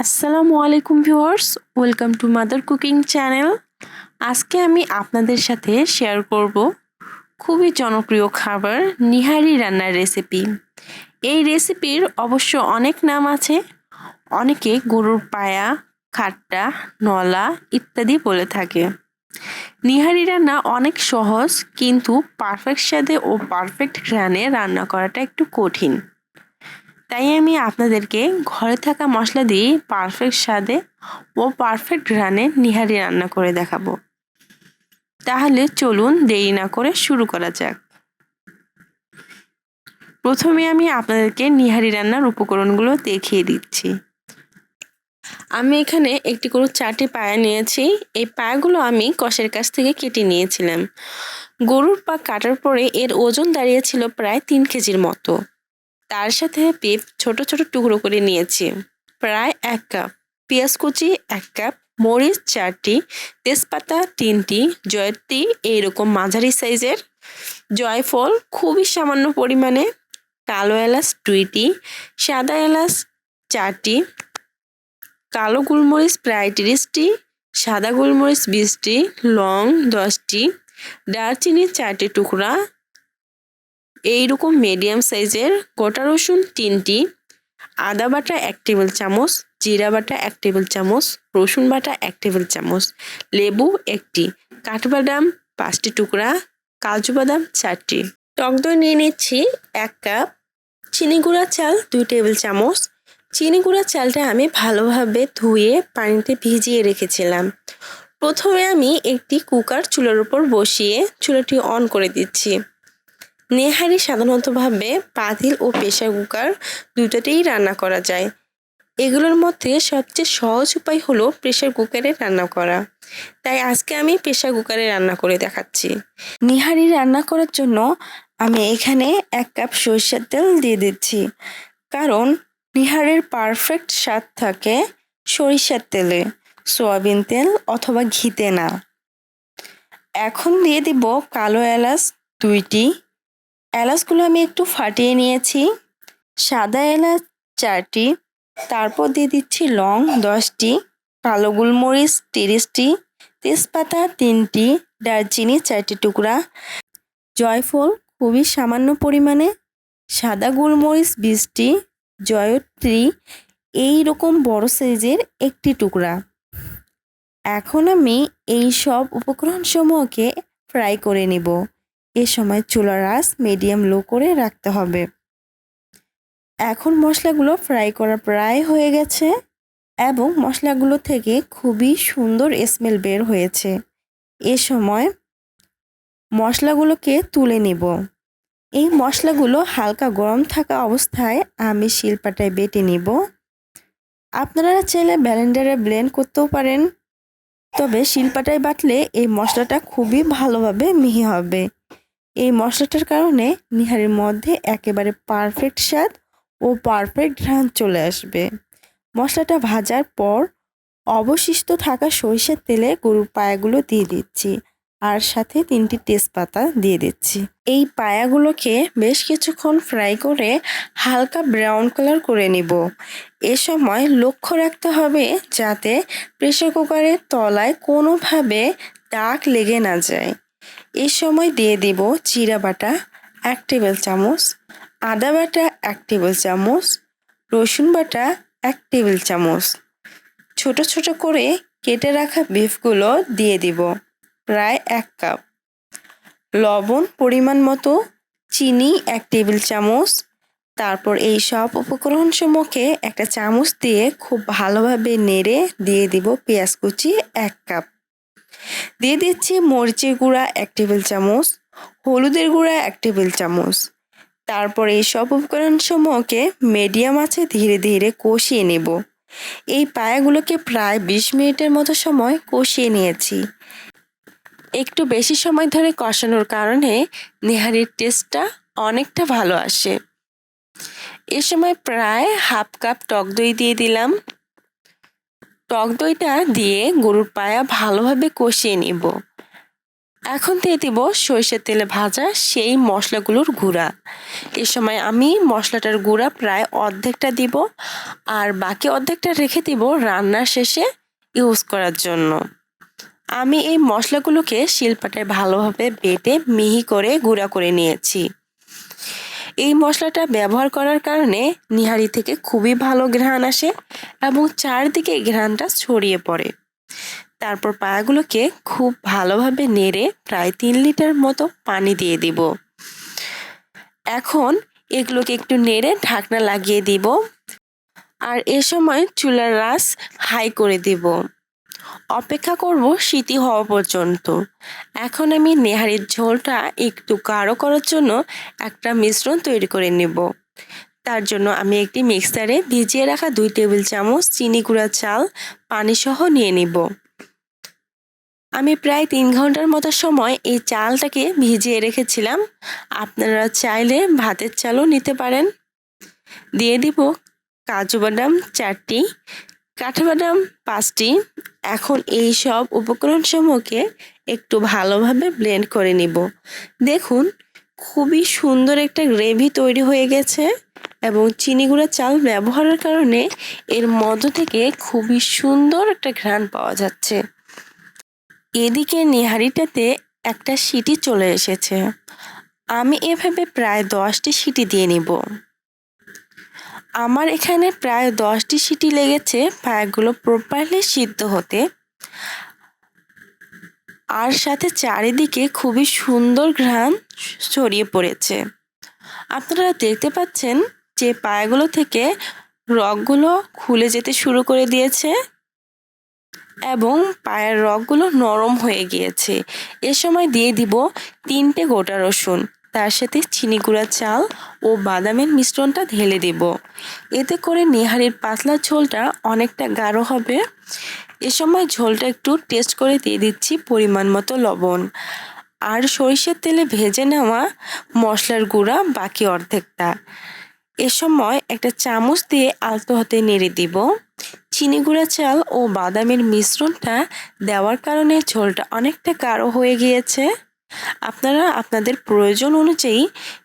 আসসালামু আলাইকুম viewers, welcome to mother cooking channel. আজকে আমি আপনাদের সাথে শেয়ার করব খুবই জনপ্রিয় খাবার নিহারি রান্নার রেসিপি। এই রেসিপির অবশ্য অনেক নাম আছে। অনেকে গরুর পায়া, খাট্টা, নলা ইত্যাদি বলে থাকে। নিহারি রান্না অনেক সহজ, কিন্তু পারফেক্ট স্বাদে ও পারফেক্ট ঘ্রাণে রান্না করাটা একটু কঠিন। তাই আমি আপনাদেরকে ঘরে থাকা মশলা দিয়ে পারফেক্ট স্বাদে ও পারফেক্ট ঘ্রাণে নিহারি রান্না করে দেখাবো। তাহলে চলুন দেরি না করে শুরু করা যাক। প্রথমে আমি আপনাদেরকে নিহারি রান্নার উপকরণগুলো দেখিয়ে দিচ্ছি। আমি এখানে একটি গরুর 4টি পায়া নিয়েছি। এই পায়াগুলো আমি কষের কাছ থেকে কেটে নিয়েছিলাম। গরুর পা কাটার পরে এর ওজন দাঁড়িয়েছিল প্রায় 3 কেজির মতো। তার সাথে বিফ ছোট ছোট টুকরো করে নিয়েছি, প্রায় 1 কাপ। পেঁয়াজ কুচি 1 কাপ, মরিচ 4টি, তেজপাতা 3টি, জয়ত্রী এইরকম মাঝারি সাইজের, জয়ফল খুবই সামান্য পরিমাণে, কালো এলাচ 2টি, সাদা এলাচ 4টি, কালো গোলমরিচ প্রায় 30টি, সাদা গোলমরিচ 20টি, লং 10টি, দারচিনি 4টি টুকরা, এইরকম মিডিয়াম সাইজের, গোটা রসুন 3টি, আদা বাটা 1 টেবিল চামচ, জিরা বাটা 1 টেবিল চামচ, রসুন বাটা 1 টেবিল চামচ, লেবু 1টি, কাঠবাদাম 5টি টুকরা, কাজু বাদাম 4টি। টক দই নিয়ে নিচ্ছি 1 কাপ, চিনি গুঁড়া চাল 2 টেবিল চামচ। চিনি গুঁড়া চালটা আমি ভালোভাবে ধুয়ে পানিতে ভিজিয়ে রেখেছিলাম। প্রথমে আমি একটি কুকার চুলার উপর বসিয়ে চুলাটি অন করে দিচ্ছি। নেহারি সাধারণতভাবে পাতিল ও প্রেসার কুকার দুটোতেই রান্না করা যায়। এগুলোর মধ্যে সবচেয়ে সহজ উপায় হলো প্রেসার কুকারে রান্না করা। তাই আজকে আমি প্রেসার কুকারে রান্না করে দেখাচ্ছি। নিহারি রান্না করার জন্য আমি এখানে 1 কাপ সরিষার তেল দিয়ে দিচ্ছি, কারণ নিহারির পারফেক্ট স্বাদ থাকে সরিষার তেলে, সয়াবিন তেল অথবা ঘিতে না। এখন দিয়ে দিব কালো এলাচ 2টি। এলাচগুলো আমি একটু ফাটিয়ে নিয়েছি। সাদা এলাচ 4টি, তারপর দিয়ে দিচ্ছি লং 10টি, কালো গোলমরিচ 30টি, তেজপাতা 3টি, দারচিনি 4টি টুকরা, জয়ফল খুবই সামান্য পরিমাণে, সাদা গোলমরিচ 20টি, জয়ত্রী এইরকম বড় সাইজের একটি টুকরা। এখন আমি এই সব উপকরণসমূহকে ফ্রাই করে নিব। এ সময় চুলার আঁচ মিডিয়াম লো করে রাখতে হবে। এখন মশলাগুলো ফ্রাই করা প্রায় হয়ে গেছে এবং মশলাগুলো থেকে খুবই সুন্দর স্মেল বের হয়েছে। এ সময় মশলাগুলোকে তুলে নিব। এই মশলাগুলো হালকা গরম থাকা অবস্থায় আমি শিলপাটায় বেটে নিব। আপনারা চাইলে ব্লেন্ডারে ব্লেন্ড করতেও পারেন, তবে শিলপাটায় বাটলে এই মশলাটা খুবই ভালোভাবে মিহি হবে। এই মশলাটার কারণে নিহারির মধ্যে একেবারে পারফেক্ট স্বাদ ও পারফেক্ট ঘ্রাণ চলে আসবে। মশলাটা ভাজার পর অবশিষ্ট থাকা সরিষার তেলে গরুর পায়াগুলো দিয়ে দিচ্ছি, আর সাথে 3টি তেজপাতা দিয়ে দিচ্ছি। এই পায়াগুলোকে বেশ কিছুক্ষণ ফ্রাই করে হালকা ব্রাউন কালার করে নিব। এ সময় লক্ষ্য রাখতে হবে যাতে প্রেসার কুকারের তলায় কোনোভাবে দাগ লেগে না যায়। এই সময় দিয়ে দিব জিরা বাটা 1 টেবিল চামচ, আদা বাটা 1 টেবিল চামচ, রসুন বাটা 1 টেবিল চামচ। ছোট ছোট করে কেটে রাখা বিফগুলো দিয়ে দিব, প্রায় 1 কাপ। লবণ পরিমাণ মতো, চিনি 1 টেবিল চামচ। তারপর এই সব উপকরণসমূহকে একটা চামচ দিয়ে খুব ভালোভাবে নেড়ে দিয়ে দিব পেঁয়াজ কুচি 1 কাপ। দিয়ে দিচ্ছি মরিচের গুঁড়া 1 টেবিল চামচ, হলুদের গুঁড়া 1 টেবিল চামচ। তারপর এই সব উপকরণসমূহকে মিডিয়াম আঁচে ধীরে ধীরে কষিয়ে নেব। এই পায়াগুলোকে প্রায় 20 মিনিটের মতো সময় কষিয়ে নিয়েছি। একটু বেশি সময় ধরে কষানোর কারণে নেহারির টেস্টটা অনেকটা ভালো আসে। এ সময় প্রায় হাফ কাপ টক দই দিয়ে দিলাম। টক দইটা দিয়ে গরুর পায়া ভালোভাবে কষিয়ে নিব। এখন দিয়ে দিব সরিষার তেলে ভাজা সেই মশলাগুলোর গুঁড়া। এ সময় আমি মশলাটার গুঁড়া প্রায় অর্ধেকটা দিব, আর বাকি অর্ধেকটা রেখে দিব রান্নার শেষে ইউজ করার জন্য। আমি এই মশলাগুলোকে শিলপাটায় ভালোভাবে বেটে মিহি করে গুঁড়া করে নিয়েছি। এই মশলাটা ব্যবহার করার কারণে নিহারি থেকে খুবই ভালো ঘ্রাণ আসে এবং চারদিকে ঘ্রাণটা ছড়িয়ে পড়ে। তারপর পায়াগুলোকে খুব ভালোভাবে নেড়ে প্রায় 3 লিটার মতো পানি দিয়ে দিব। এখন এগুলোকে একটু নেড়ে ঢাকনা লাগিয়ে দিব, আর এ সময় চুলার আঁচ হাই করে দিব। অপেক্ষা করব সিটি হওয়া পর্যন্ত। এখন আমি নেহারির ঝোলটা একটু গাঢ় করার জন্য একটা মিশ্রণ তৈরি করে নেব। তার জন্য আমি একটি মিক্সারে ভিজিয়ে রাখা 2 টেবিল চামচ চিনি গুঁড়া চাল পানি সহ নিয়ে নিব। আমি প্রায় 3 ঘন্টার মতো সময় এই চালটাকে ভিজিয়ে রেখেছিলাম। আপনারা চাইলে ভাতের চালও নিতে পারেন। দিয়ে দিব কাজু বাদাম 4টি, কাঠবাদাম 5টি। এখন এই সব উপকরণ সমূহকে একটু ভালোভাবে ব্লেন্ড করে নিব। দেখুন খুবই সুন্দর একটা গ্রেভি তৈরি হয়ে গেছে এবং চিনি গুঁড়া চাল ব্যবহারের কারণে এর মধ্য থেকে খুবই সুন্দর একটা ঘ্রাণ পাওয়া যাচ্ছে। এদিকে নেহারিটাতে একটা সিটি চলে এসেছে। আমি এভাবে প্রায় 10টি সিটি দিয়ে নিব। আমার এখানে প্রায় 10টি সিটি লেগেছে পায়াগুলো প্রপারলি সিদ্ধ হতে, আর সাথে চারিদিকে খুবই সুন্দর ঘ্রাণ ছড়িয়ে পড়েছে। আপনারা দেখতে পাচ্ছেন যে পায়াগুলো থেকে রগগুলো খুলে যেতে শুরু করে দিয়েছে এবং পায়ের রগগুলো নরম হয়ে গিয়েছে। এ সময় দিয়ে দিব 3টে গোটা রসুন, তার সাথে চিনি গুঁড়া চাল ও বাদামের মিশ্রণটা ঢেলে দেব। এতে করে নেহারির পাতলা ঝোলটা অনেকটা গাঢ় হবে। এ সময় ঝোলটা একটু টেস্ট করে দিয়ে দিচ্ছি পরিমাণ মতো লবণ, আর সরিষার তেলে ভেজে নেওয়া মশলার গুঁড়া বাকি অর্ধেকটা। এ সময় একটা চামচ দিয়ে আলতো হাতে নেড়ে দিব। চিনি গুঁড়া চাল ও বাদামের মিশ্রণটা দেওয়ার কারণে ঝোলটা অনেকটা গাঢ় হয়ে গিয়েছে। আপনারা আপনাদের প্রয়োজন অনুযায়ী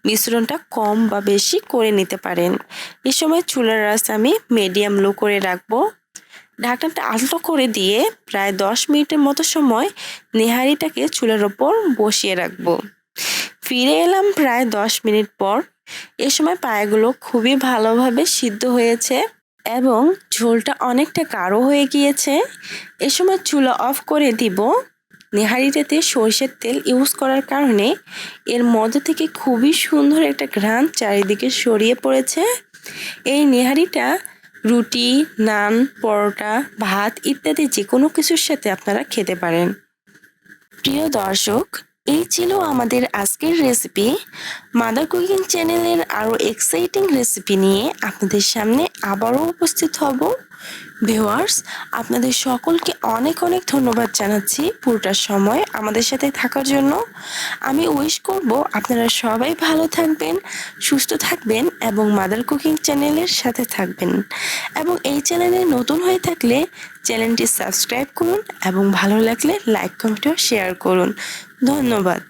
মিশ্রণটা কম বা বেশি করে নিতে পারেন। এ সময় চুলার আঁচ আমি মিডিয়াম লো করে রাখবো। ঢাকনাটা আলতো করে দিয়ে প্রায় 10 মিনিটের মতো সময় নেহারিটাকে চুলার ওপর বসিয়ে রাখবো। ফিরে এলাম প্রায় 10 মিনিট পর। এ সময় পায়াগুলো খুবই ভালোভাবে সিদ্ধ হয়েছে এবং ঝোলটা অনেকটা গাঢ় হয়ে গিয়েছে। এ সময় চুলা অফ করে দিব। নেহারিটাতে সরিষার তেল ইউজ করার কারণে এর মধ্যে থেকে খুবই সুন্দর একটা ঘ্রাণ চারিদিকে ছড়িয়ে পড়েছে। এই নেহারিটা রুটি, নান, পরোটা, ভাত ইত্যাদি যে কোনো কিছুর সাথে আপনারা খেতে পারেন। প্রিয় দর্শক, এই ছিল আমাদের আজকের রেসিপি। মাদার কুকিং চ্যানেলের আরও এক্সাইটিং রেসিপি নিয়ে আপনাদের সামনে আবারও উপস্থিত হব। ভিউয়ার্স, আপনাদের সকলকে অনেক অনেক ধন্যবাদ জানাচ্ছি পুরোটা সময় আমাদের সাথে থাকার জন্য। আমি উইশ করব আপনারা সবাই ভালো থাকবেন, সুস্থ থাকবেন এবং মাদার কুকিং চ্যানেলের সাথে থাকবেন। এবং এই চ্যানেলে নতুন হয়ে থাকলে চ্যানেলটি সাবস্ক্রাইব করুন এবং ভালো লাগলে লাইক, কমেন্ট ও শেয়ার করুন। ধন্যবাদ।